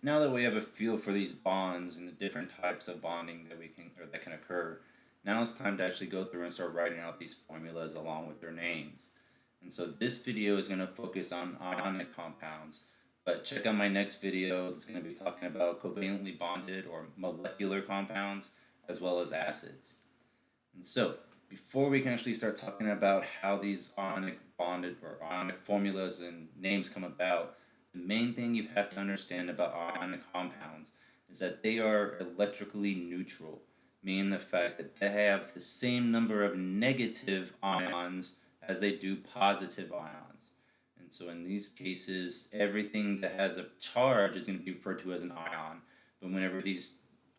now that we have a feel for these bonds and the different types of bonding that can occur, now it's time to actually go through and start writing out these formulas along with their names. And so this video is going to focus on ionic compounds, but check out my next video that's going to be talking about covalently bonded or molecular compounds as well as acids. And so before we can actually start talking about how these ionic bonded or ionic formulas and names come about, the main thing you have to understand about ionic compounds is that they are electrically neutral, meaning the fact that they have the same number of negative ions as they do positive ions. And so in these cases, everything that has a charge is going to be referred to as an ion. But whenever these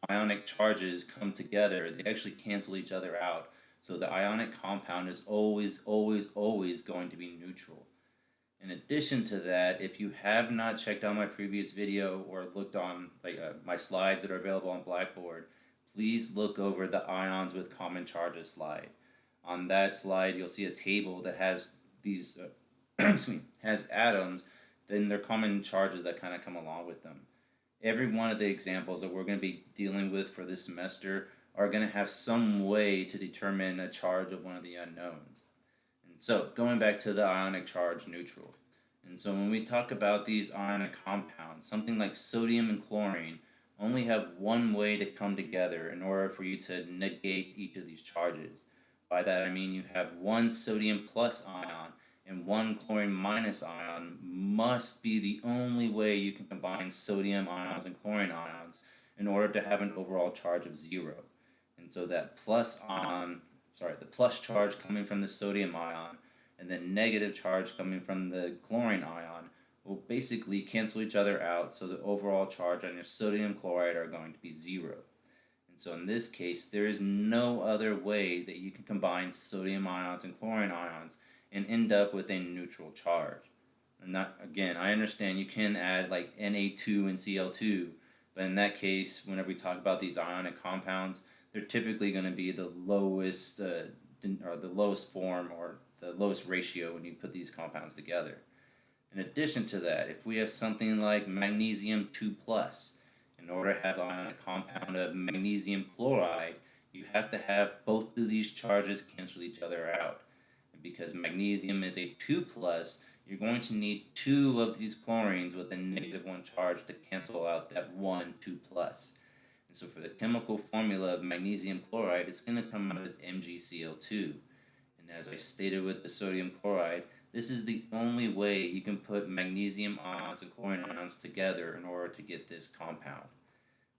ionic charges come together, they actually cancel each other out. So the ionic compound is always, always, always going to be neutral. In addition to that, if you have not checked out my previous video or looked on my slides that are available on Blackboard, please look over the ions with common charges slide. On that slide, you'll see a table that has these has atoms, then their common charges that kind of come along with them. Every one of the examples that we're going to be dealing with for this semester are going to have some way to determine a charge of one of the unknowns. And so, going back to the ionic charge neutral. And so when we talk about these ionic compounds, something like sodium and chlorine only have one way to come together in order for you to negate each of these charges. By that I mean you have one sodium plus ion and one chlorine minus ion must be the only way you can combine sodium ions and chlorine ions in order to have an overall charge of 0. And so that the plus charge coming from the sodium ion and the negative charge coming from the chlorine ion will basically cancel each other out, so the overall charge on your sodium chloride are going to be 0. And so in this case, there is no other way that you can combine sodium ions and chlorine ions and end up with a neutral charge. And that, again, I understand you can add like Na2 and Cl2, but in that case, whenever we talk about these ionic compounds, they're typically going to be the lowest form or the lowest ratio when you put these compounds together. In addition to that, if we have something like magnesium 2+, in order to have an ionic compound of magnesium chloride, you have to have both of these charges cancel each other out. And because magnesium is a 2+, you're going to need 2 of these chlorines with a -1 charge to cancel out that 2+. And so for the chemical formula of magnesium chloride, it's going to come out as MgCl2. And as I stated with the sodium chloride, this is the only way you can put magnesium ions and chlorine ions together in order to get this compound.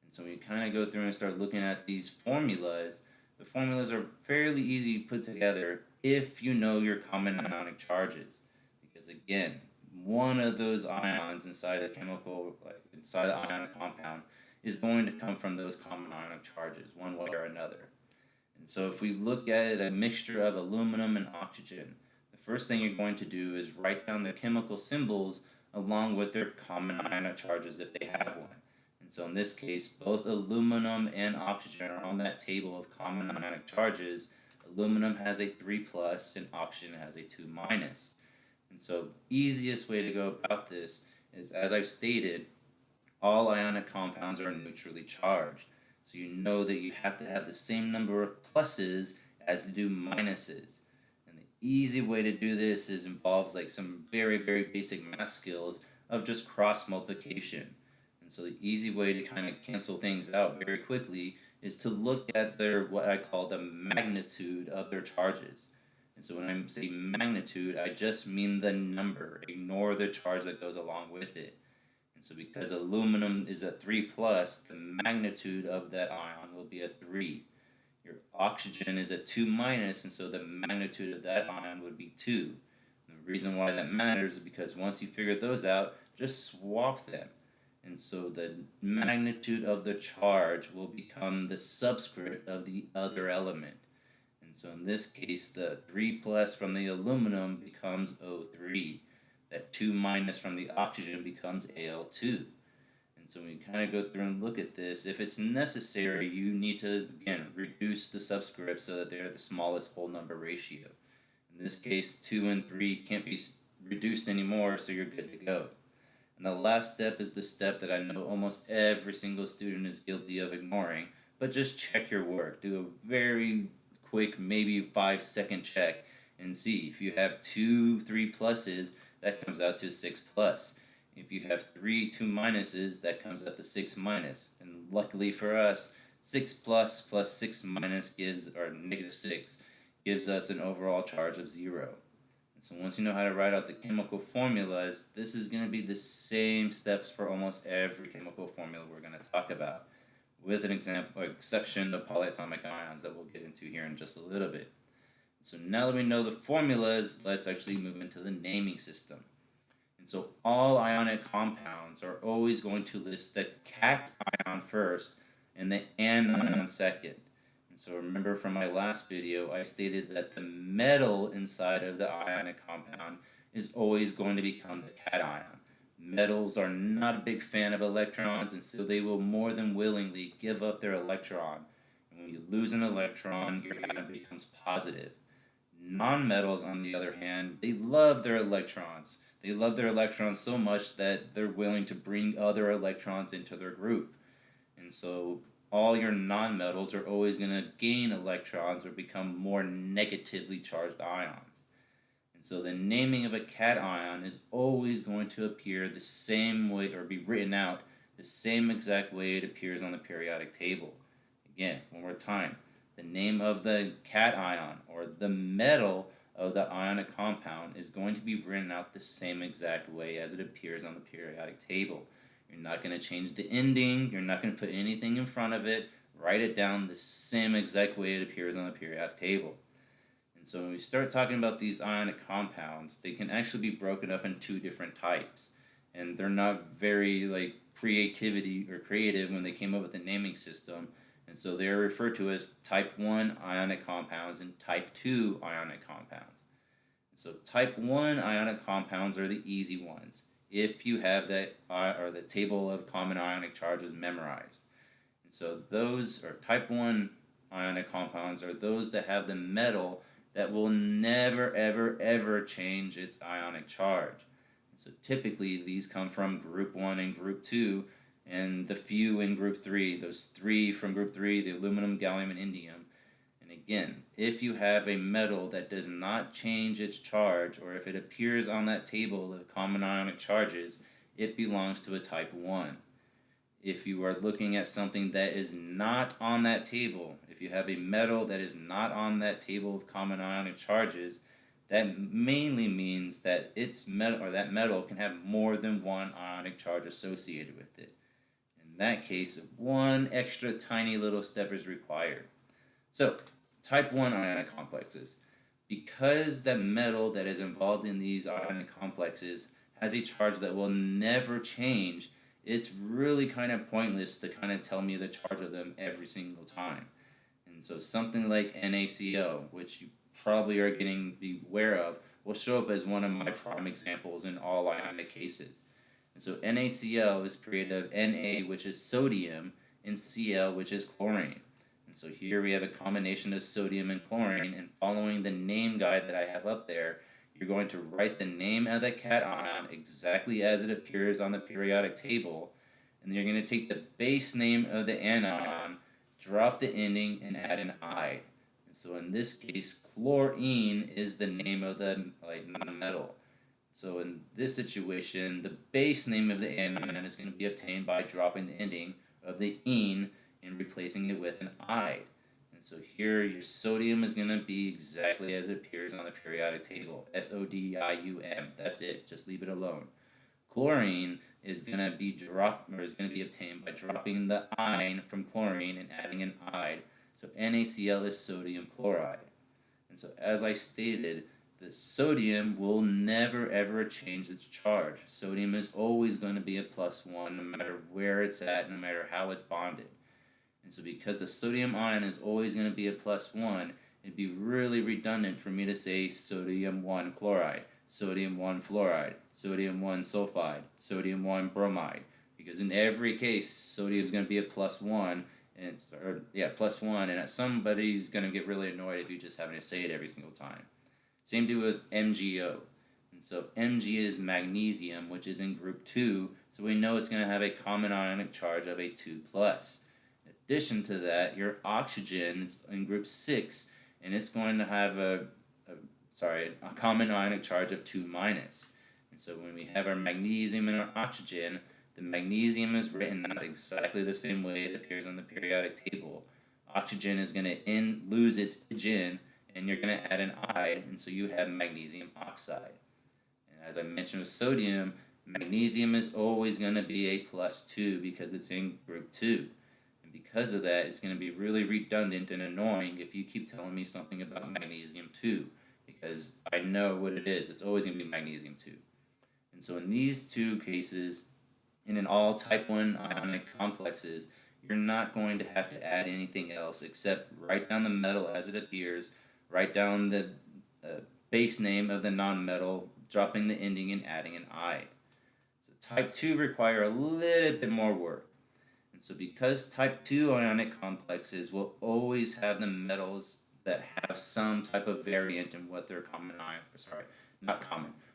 And so when you kind of go through and start looking at these formulas, the formulas are fairly easy to put together if you know your common ionic charges. Because again, one of those ions inside inside the ionic compound is going to come from those common ionic charges, one way or another. And so if we look at a mixture of aluminum and oxygen, the first thing you're going to do is write down the chemical symbols along with their common ionic charges if they have one. And so in this case, both aluminum and oxygen are on that table of common ionic charges. Aluminum has a 3+ and oxygen has a 2-. And so easiest way to go about this is, as I've stated, all ionic compounds are neutrally charged. So you know that you have to have the same number of pluses as you do minuses. And the easy way to do this involves like some very, very basic math skills of just cross multiplication. And so the easy way to kind of cancel things out very quickly is to look at what I call the magnitude of their charges. And so when I say magnitude, I just mean the number. Ignore the charge that goes along with it. And so because aluminum is a 3+, the magnitude of that ion will be a 3. Your oxygen is a 2-, and so the magnitude of that ion would be 2. And the reason why that matters is because once you figure those out, just swap them. And so the magnitude of the charge will become the subscript of the other element. And so in this case, the 3+ from the aluminum becomes O3. That 2- from the oxygen becomes Al2. And so when you kind of go through and look at this, if it's necessary, you need to, again, reduce the subscripts so that they're the smallest whole number ratio. In this case, 2 and 3 can't be reduced anymore, so you're good to go. And the last step is the step that I know almost every single student is guilty of ignoring, but just check your work. Do a very quick, maybe 5-second check and see. If you have 3 pluses, that comes out to 6 plus. If you have 2 minuses, that comes out to 6 minus. And luckily for us, 6 plus 6 minus or negative 6 gives us an overall charge of 0. And so once you know how to write out the chemical formulas, this is going to be the same steps for almost every chemical formula we're going to talk about, with an exception of polyatomic ions that we'll get into here in just a little bit. So now that we know the formulas, let's actually move into the naming system. And so all ionic compounds are always going to list the cation first and the anion second. And so remember from my last video, I stated that the metal inside of the ionic compound is always going to become the cation. Metals are not a big fan of electrons, and so they will more than willingly give up their electron. And when you lose an electron, your ion becomes positive. Non-metals, on the other hand, they love their electrons. They love their electrons so much that they're willing to bring other electrons into their group. And so all your non-metals are always going to gain electrons or become more negatively charged ions. And so the naming of a cation is always going to appear the same way, or be written out the same exact way it appears on the periodic table. Again, one more time. The name of the cation, or the metal of the ionic compound, is going to be written out the same exact way as it appears on the periodic table. You're not going to change the ending. You're not going to put anything in front of it. Write it down the same exact way it appears on the periodic table. And so when we start talking about these ionic compounds, they can actually be broken up in 2 different types. And they're not very creative when they came up with the naming system. And so they are referred to as type 1 ionic compounds and type 2 ionic compounds. And so type 1 ionic compounds are the easy ones, if you have that or the table of common ionic charges memorized. And so those are type 1 ionic compounds are those that have the metal that will never, ever, ever change its ionic charge. And so typically these come from group 1 and group 2, and the few in group 3, those 3 from group 3, the aluminum, gallium, and indium. And again, if you have a metal that does not change its charge, or if it appears on that table of common ionic charges, it belongs to a type 1. If you are looking at something that is not on that table, if you have a metal that is not on that table of common ionic charges, that mainly means that its metal, or that metal, can have more than one ionic charge associated with it. In that case, 1 extra tiny little step is required. So, type 1 ionic complexes. Because that metal that is involved in these ionic complexes has a charge that will never change, it's really kind of pointless to kind of tell me the charge of them every single time. And so something like NaCl, which you probably are getting aware of, will show up as one of my prime examples in all ionic cases. And so NaCl is created of Na, which is sodium, and Cl, which is chlorine. And so here we have a combination of sodium and chlorine, and following the name guide that I have up there, you're going to write the name of the cation exactly as it appears on the periodic table, and then you're going to take the base name of the anion, drop the ending, and add an "ide." And so in this case, chlorine is the name of the metal. So in this situation, the base name of the anion is going to be obtained by dropping the ending of the "ine" and replacing it with an "ide." And so here your sodium is going to be exactly as it appears on the periodic table, sodium. That's it. Just leave it alone. Chlorine is going to be obtained by dropping the "ine" from chlorine and adding an "ide." So NaCl is sodium chloride. And so as I stated, the sodium will never ever change its charge. Sodium is always going to be a +1 no matter where it's at, no matter how it's bonded. And so because the sodium ion is always going to be a +1, it'd be really redundant for me to say sodium 1 chloride, sodium 1 fluoride, sodium 1 sulfide, sodium 1 bromide. Because in every case, sodium is going to be a +1, and somebody's going to get really annoyed if you just having to say it every single time. Same do with MgO. And so Mg is magnesium, which is in group 2, so we know it's going to have a common ionic charge of a 2+. In addition to that, your oxygen is in group 6, and it's going to have a common ionic charge of 2-. And so when we have our magnesium and our oxygen, the magnesium is written out exactly the same way it appears on the periodic table. Oxygen is going to lose its Ig, and you're going to add an I, and so you have magnesium oxide. And as I mentioned with sodium, magnesium is always going to be a +2 because it's in group 2. And because of that, it's going to be really redundant and annoying if you keep telling me something about magnesium 2, because I know what it is. It's always going to be magnesium 2. And so in these two cases, and in all type 1 ionic complexes, you're not going to have to add anything else except write down the metal as it appears, write down the base name of the nonmetal, dropping the ending and adding an I. So type 2 require a little bit more work. And so because type 2 ionic complexes will always have the metals that have some type of variant in what their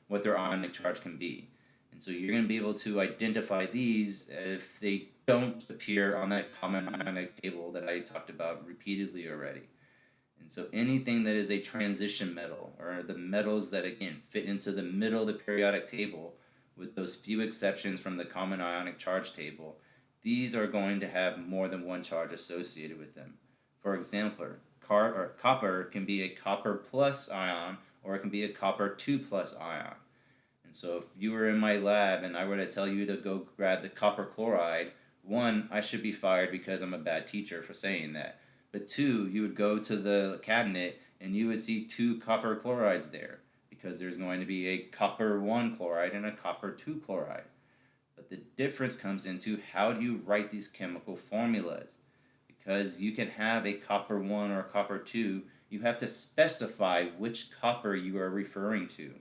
what their ionic charge can be. And so you're going to be able to identify these if they don't appear on that common ionic table that I talked about repeatedly already. And so anything that is a transition metal, or the metals that, again, fit into the middle of the periodic table, with those few exceptions from the common ionic charge table, these are going to have more than one charge associated with them. For example, copper can be a copper plus ion, or it can be a copper 2+ ion. And so if you were in my lab and I were to tell you to go grab the copper chloride, 1, I should be fired because I'm a bad teacher for saying that. But 2, you would go to the cabinet and you would see 2 copper chlorides there, because there's going to be a copper 1 chloride and a copper 2 chloride. But the difference comes into how do you write these chemical formulas. Because you can have a copper 1 or a copper 2, you have to specify which copper you are referring to.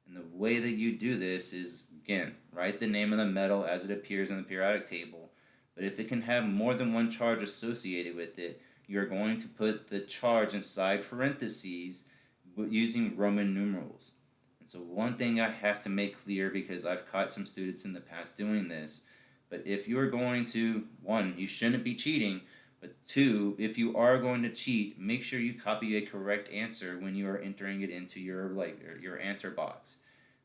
And the way that you do this is, again, write the name of the metal as it appears in the periodic table. But if it can have more than one charge associated with it, you're going to put the charge inside parentheses using Roman numerals. And so one thing I have to make clear, because I've caught some students in the past doing this, but if you're going to, 1, you shouldn't be cheating, but 2, if you are going to cheat, make sure you copy a correct answer when you are entering it into your answer box.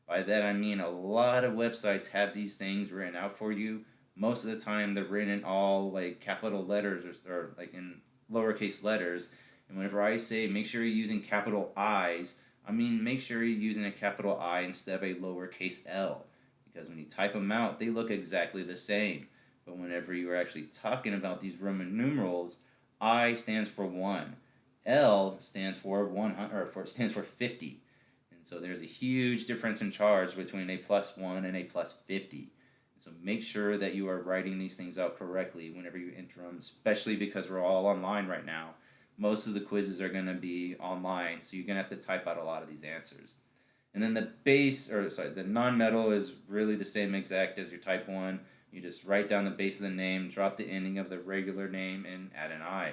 By that I mean a lot of websites have these things written out for you. Most of the time they're written in all capital letters or in lowercase letters. And whenever I say make sure you're using capital I's, I mean make sure you're using a capital I instead of a lowercase l. Because when you type them out, they look exactly the same. But whenever you're actually talking about these Roman numerals, I stands for 1, L stands for 100, stands for 50. And so there's a huge difference in charge between a +1 and a +50. And so make sure that you are writing these things out correctly whenever you enter them, especially because we're all online right now. Most of the quizzes are going to be online, so you're going to have to type out a lot of these answers. And then the nonmetal is really the same exact as your type 1. You just write down the base of the name, drop the ending of the regular name, and add an I.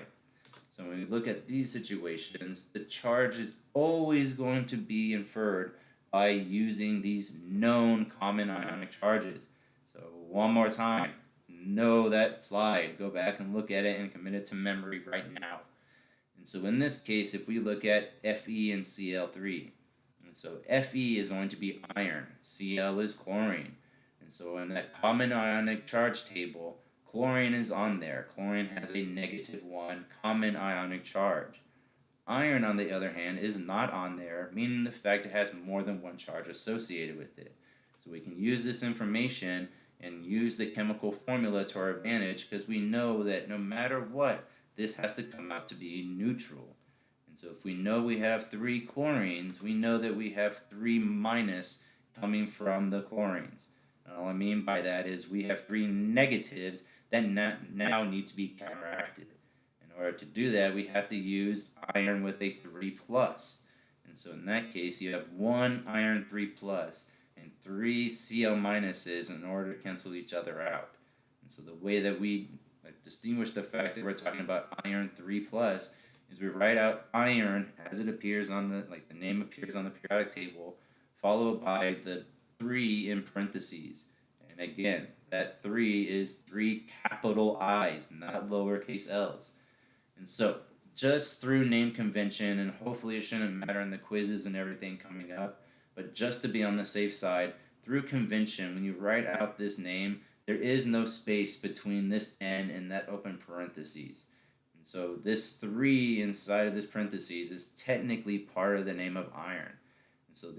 So when we look at these situations, the charge is always going to be inferred by using these known common ionic charges. So one more time, know that slide. Go back and look at it and commit it to memory right now. And so in this case, if we look at Fe and Cl3, and so Fe is going to be iron, Cl is chlorine. And so in that common ionic charge table, chlorine is on there. Chlorine has a -1 common ionic charge. Iron, on the other hand, is not on there, meaning the fact it has more than one charge associated with it. So we can use this information and use the chemical formula to our advantage, because we know that no matter what, this has to come out to be neutral. And so if we know we have 3 chlorines, we know that we have 3- coming from the chlorines. And all I mean by that is we have 3 negatives that now need to be counteracted. In order to do that, we have to use iron with a 3+. And so in that case, you have 1 iron 3+ and 3 Cl- in order to cancel each other out. And so the way that we distinguish the fact that we're talking about iron 3+ is we write out iron as it appears on the name appears on the periodic table, followed by the 3 in parentheses. And again, that 3 is 3 capital I's, not lowercase l's. And so, just through name convention, and hopefully it shouldn't matter in the quizzes and everything coming up, but just to be on the safe side, through convention, when you write out this name, there is no space between this N and that open parentheses. And so this 3 inside of this parentheses is technically part of the name of iron. And so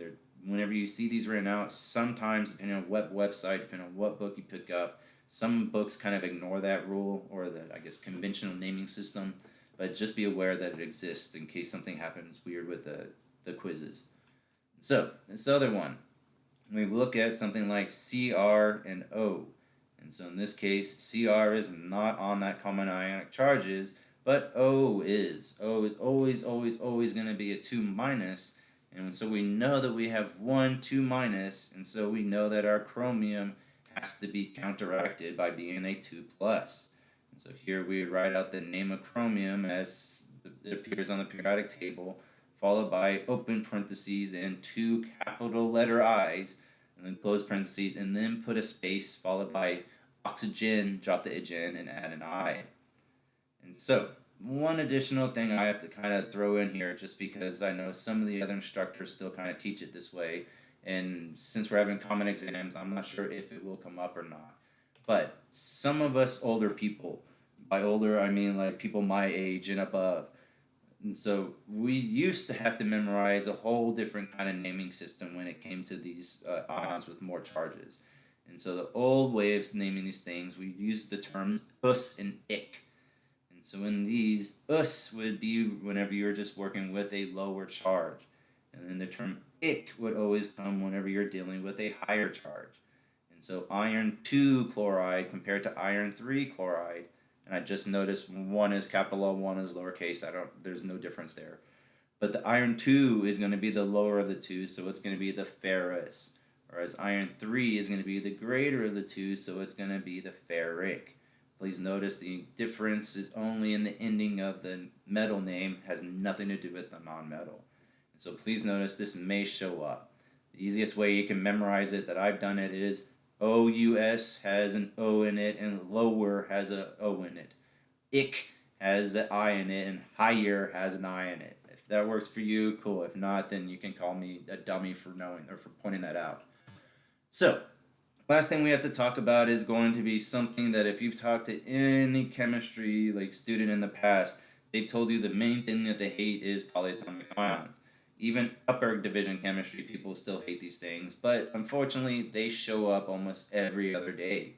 whenever you see these written out, sometimes, depending on what website, depending on what book you pick up, some books kind of ignore that rule, or the, I guess, conventional naming system. But just be aware that it exists in case something happens weird with the quizzes. So, this other one, we look at something like CR and O. And so in this case, CR is not on that common ionic charges, but O is. O is always, always, always going to be a 2 minus. And so we know that we have 1 2 minus, and so we know that our chromium has to be counteracted by being a 2 plus. And so here we write out the name of chromium as it appears on the periodic table, followed by open parentheses and 2 capital letter I's, and then close parentheses, and then put a space followed by oxygen, drop the in, and add an I. And so, one additional thing I have to kind of throw in here, just because I know some of the other instructors still kind of teach it this way, and since we're having common exams, I'm not sure if it will come up or not. But some of us older people, by older I mean like people my age and above, and so we used to have to memorize a whole different kind of naming system when it came to these ions with more charges. And so the old way of naming these things, we used the terms us and ick. And so in these, us would be whenever you're just working with a lower charge. And then the term ick would always come whenever you're dealing with a higher charge. And so iron 2 chloride compared to iron 3 chloride, and I just noticed one is capital O, one is lowercase. There's no difference there. But the iron 2 is going to be the lower of the two, so it's going to be the ferrous. Whereas iron 3 is going to be the greater of the two, so it's going to be the ferric. Please notice the difference is only in the ending of the metal name, has nothing to do with the non-metal. And so please notice this may show up. The easiest way you can memorize it that I've done it is OUS has an O in it, and lower has a O in it. Ick has the I in it, and higher has an I in it. If that works for you, cool. If not, then you can call me a dummy for knowing or for pointing that out. So, last thing we have to talk about is going to be something that if you've talked to any chemistry student in the past, they've told you the main thing that they hate is polyatomic ions. Even upper division chemistry people still hate these things, but unfortunately they show up almost every other day.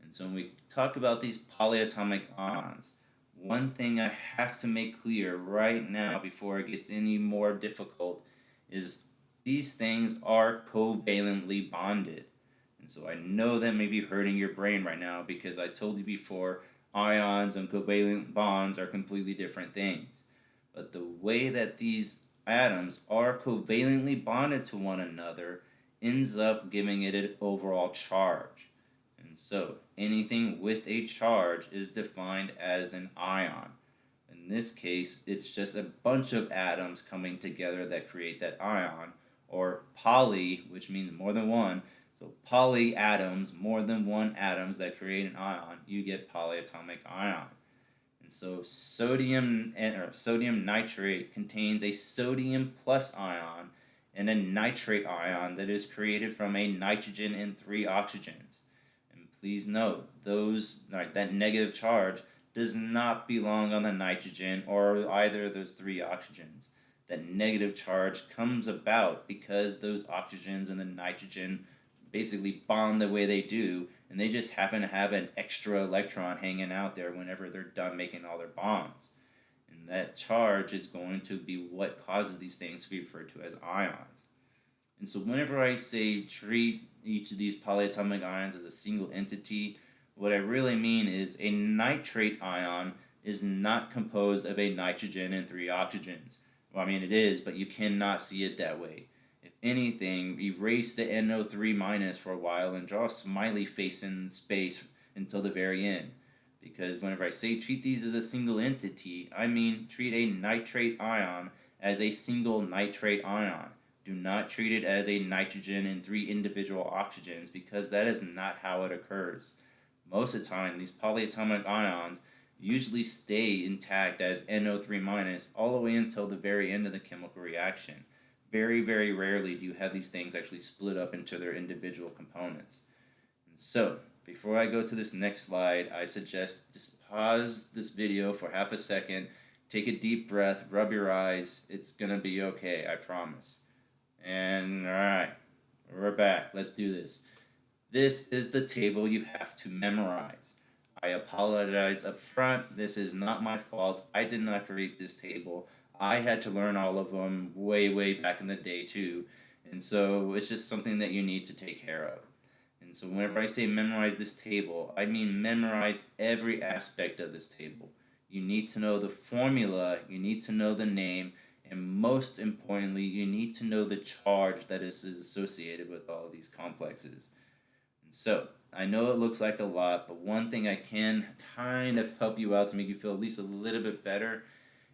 And so when we talk about these polyatomic ions, one thing I have to make clear right now before it gets any more difficult is these things are covalently bonded. And so I know that may be hurting your brain right now because I told you before ions and covalent bonds are completely different things. But the way that these atoms are covalently bonded to one another ends up giving it an overall charge. And so anything with a charge is defined as an ion. In this case, it's just a bunch of atoms coming together that create that ion, or poly, which means more than one. So polyatoms, more than one atoms that create an ion, you get polyatomic ion. And so sodium nitrate contains a sodium plus ion and a nitrate ion that is created from a nitrogen and 3 oxygens. And please note, that negative charge does not belong on the nitrogen or either of those 3 oxygens. That negative charge comes about because those oxygens and the nitrogen basically bond the way they do, and they just happen to have an extra electron hanging out there whenever they're done making all their bonds. And that charge is going to be what causes these things to be referred to as ions. And so whenever I say treat each of these polyatomic ions as a single entity, what I really mean is a nitrate ion is not composed of a nitrogen and 3 oxygens. Well, I mean it is, but you cannot see it that way. If anything, erase the NO3 minus for a while and draw a smiley face in space until the very end. Because whenever I say treat these as a single entity, I mean treat a nitrate ion as a single nitrate ion. Do not treat it as a nitrogen and 3 individual oxygens, because that is not how it occurs. Most of the time, these polyatomic ions usually stay intact as NO3 minus all the way until the very end of the chemical reaction. Very, very rarely do you have these things actually split up into their individual components. And so, before I go to this next slide, I suggest just pause this video for half a second, take a deep breath, rub your eyes. It's going to be okay, I promise. And alright, we're back. Let's do this. This is the table you have to memorize. I apologize up front. This is not my fault. I did not create this table. I had to learn all of them way back in the day too. And so it's just something that you need to take care of. And so whenever I say memorize this table, I mean memorize every aspect of this table. You need to know the formula, you need to know the name, and most importantly, you need to know the charge that is associated with all of these complexes. And so, I know it looks like a lot, but one thing I can kind of help you out to make you feel at least a little bit better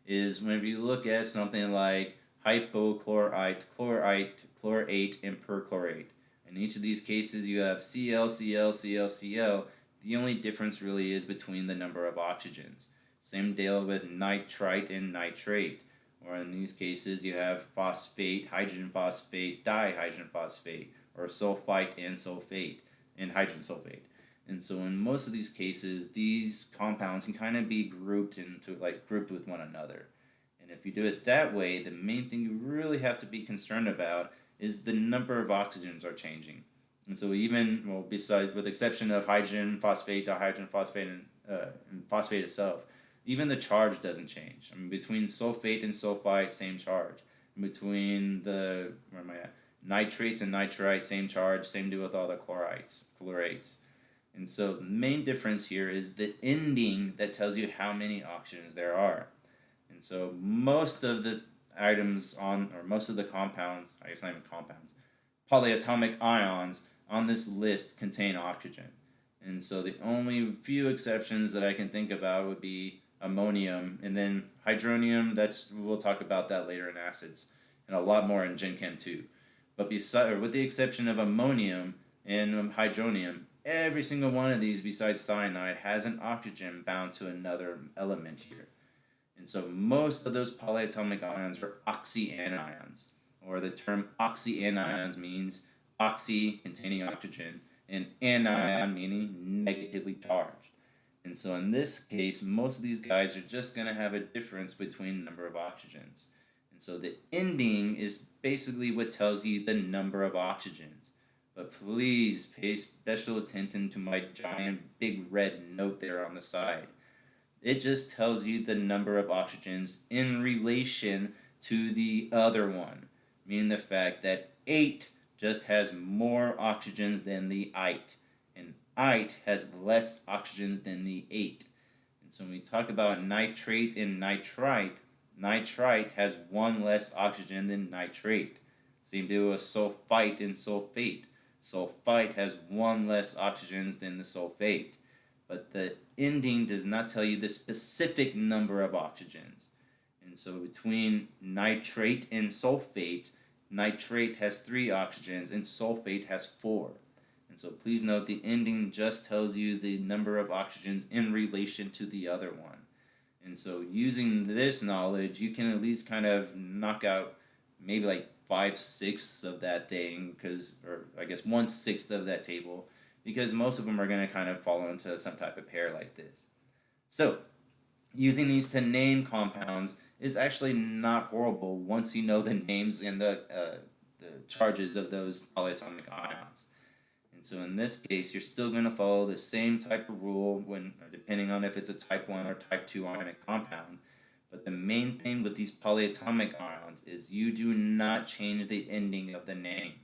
is whenever you look at something like hypochlorite, chlorate, and perchlorate. In each of these cases, you have Cl, Cl, Cl, Cl. The only difference really is between the number of oxygens. Same deal with nitrite and nitrate. Or in these cases, you have phosphate, hydrogen phosphate, dihydrogen phosphate, or sulfite and sulfate, and hydrogen sulfate. And so in most of these cases, these compounds can kind of be grouped with one another. And if you do it that way, the main thing you really have to be concerned about is the number of oxygens are changing. And so besides, with the exception of hydrogen phosphate, dihydrogen phosphate, and phosphate itself, even the charge doesn't change. I mean, between sulfate and sulfite, same charge. Between the nitrates and nitrite, same charge. Same deal with all the chlorates. And so the main difference here is the ending that tells you how many oxygens there are. And so most of the most of the compounds, I guess not even compounds, polyatomic ions on this list contain oxygen. And so the only few exceptions that I can think about would be ammonium, and then hydronium. We'll talk about that later in acids, and a lot more in Gen Chem 2. But with the exception of ammonium and hydronium, every single one of these besides cyanide has an oxygen bound to another element here. And so most of those polyatomic ions are oxyanions, or the term oxyanions means oxy containing oxygen and anion meaning negatively charged. And so in this case, most of these guys are just going to have a difference between number of oxygens. And so the ending is basically what tells you the number of oxygens. But please pay special attention to my giant big red note there on the side. It just tells you the number of oxygens in relation to the other one, meaning the fact that 8 just has more oxygens than the ite, and ite has less oxygens than the 8. And so when we talk about nitrate and nitrite, nitrite has 1 less oxygen than nitrate. Same deal with sulfite and sulfate. Sulfite has 1 less oxygens than the sulfate. But the ending does not tell you the specific number of oxygens. And so between nitrate and sulfate, nitrate has 3 oxygens and sulfate has 4. And so please note the ending just tells you the number of oxygens in relation to the other one. And so using this knowledge, you can at least kind of knock out maybe like 5/6 of that thing, or I guess 1/6 of that table, because most of them are going to kind of fall into some type of pair like this. So using these to name compounds is actually not horrible once you know the names and the charges of those polyatomic ions. And so in this case, you're still going to follow the same type of rule depending on if it's a type 1 or type 2 ionic compound. But the main thing with these polyatomic ions is you do not change the ending of the name.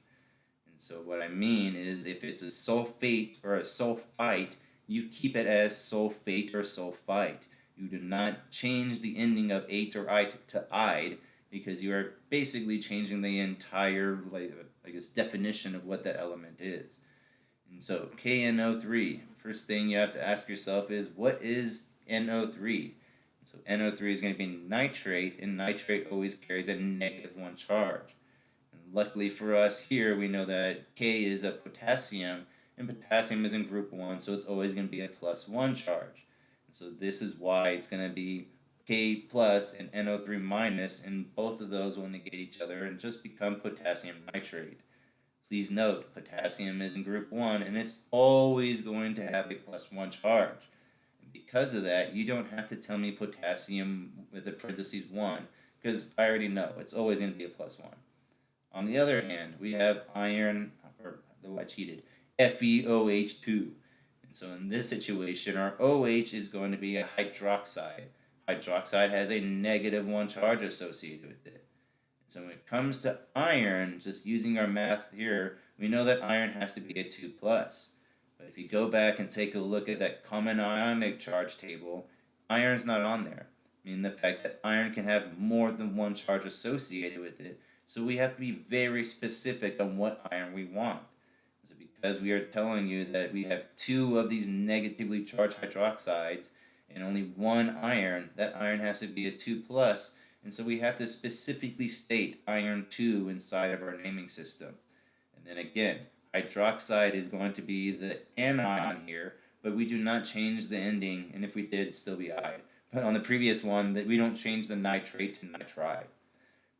And so what I mean is if it's a sulfate or a sulfite, you keep it as sulfate or sulfite. You do not change the ending of ate or ite to ide, because you are basically changing the entire definition of what that element is. And so KNO3, first thing you have to ask yourself is, what is NO3? So NO3 is going to be nitrate, and nitrate always carries a -1 charge. And Luckily for us here, we know that K is a potassium, and potassium is in group 1, so it's always going to be a +1 charge. And so this is why it's going to be K plus and NO3 minus, and both of those will negate each other and just become potassium nitrate. Please note, potassium is in group 1, and it's always going to have a +1 charge. And because of that, you don't have to tell me potassium with the parentheses 1, because I already know it's always going to be a +1. On the other hand, we have iron, or though I cheated, FeOH2. And so in this situation, our OH is going to be a hydroxide. Hydroxide has a -1 charge associated with it. And so when it comes to iron, just using our math here, we know that iron has to be a 2+. But if you go back and take a look at that common ionic charge table, iron's not on there. Meaning the fact that iron can have more than one charge associated with it. So we have to be very specific on what iron we want. So because we are telling you that we have 2 of these negatively charged hydroxides and only 1 iron, that iron has to be a 2+, and so we have to specifically state iron 2 inside of our naming system. And then again, hydroxide is going to be the anion here, but we do not change the ending, and if we did, it'd still be ide. But on the previous one, that we don't change the nitrate to nitride.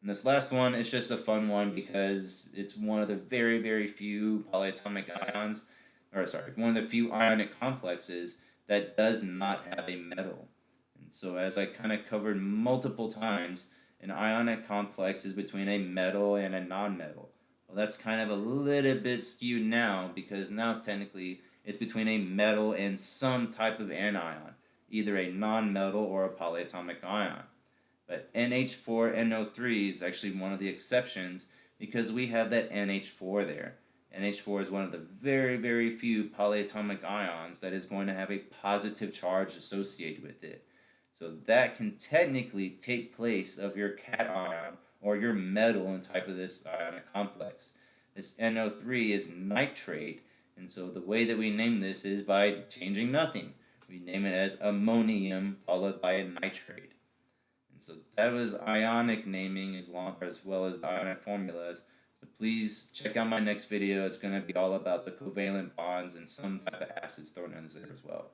And this last one is just a fun one because it's one of the very, very few polyatomic ions, one of the few ionic complexes that does not have a metal. And so as I kind of covered multiple times, an ionic complex is between a metal and a non-metal. Well, that's kind of a little bit skewed now because now technically it's between a metal and some type of anion, either a non-metal or a polyatomic ion. But NH4NO3 is actually one of the exceptions because we have that NH4 there. NH4 is one of the very, very few polyatomic ions that is going to have a positive charge associated with it. So that can technically take place of your cation or your metal in type of this ionic complex. This NO3 is nitrate, and so the way that we name this is by changing nothing. We name it as ammonium followed by a nitrate. So that was ionic naming as well as the ionic formulas. So please check out my next video. It's going to be all about the covalent bonds and some type of acids thrown in there as well.